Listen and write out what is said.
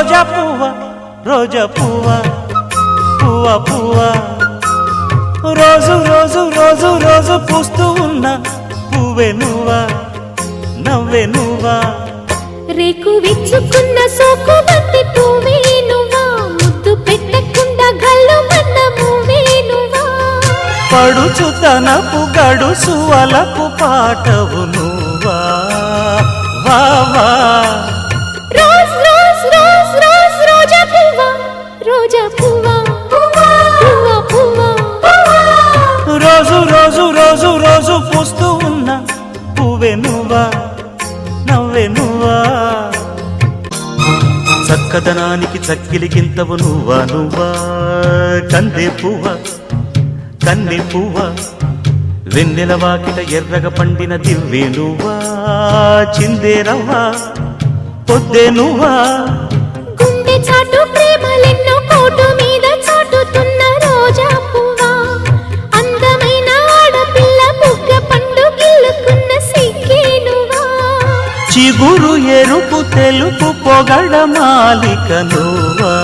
రోజా పువ్వ రోజా పువ్వ పువ్వ పువ్వ రోజు రోజు రోజు రోజు పూస్తూ ఉన్న పువ్వే నువ్వా నవ్వే నువ్వా రేకు విచ్చుకున్న సోకు బంతి పువ్వే నువ్వా ముద్దు పెట్టకుండా గల్లు మన్న పువ్వే నువ్వా పడుచుతనపు గడుసు అలకు పాటవు నువ్వా వా వా రోజ్ రోజ్ రోజ్ రోజ్ రోజా పువ్వా రోజా పువ్వా పువ్వా పువ్వా రోజు రోజు రోజు రోజు పూస్తూ ఉన్న పువ్వే నువ్వా నవ్వే నువ్వా చక్కదనానికి చక్కిలికింతవు నువ్వా నువ్వా కందే పువ్వ కన్నె పువ్వ వెన్నెల వాకిట ఎర్రగ పండిన దివ్వే నువ్వా చిందే రవ్వా పొద్దే నువ్వా గుండె చాటు ప్రేమలెన్నో కోటు మీద చాటుతున్న రోజా పువ్వా అందమైన ఆడపిల్ల బుగ్గ పండు గిల్లుకున్న సిగ్గే నువ్వా చిగురు ఎరుపు తెలుపు పొగడ మాలిక నువ్వా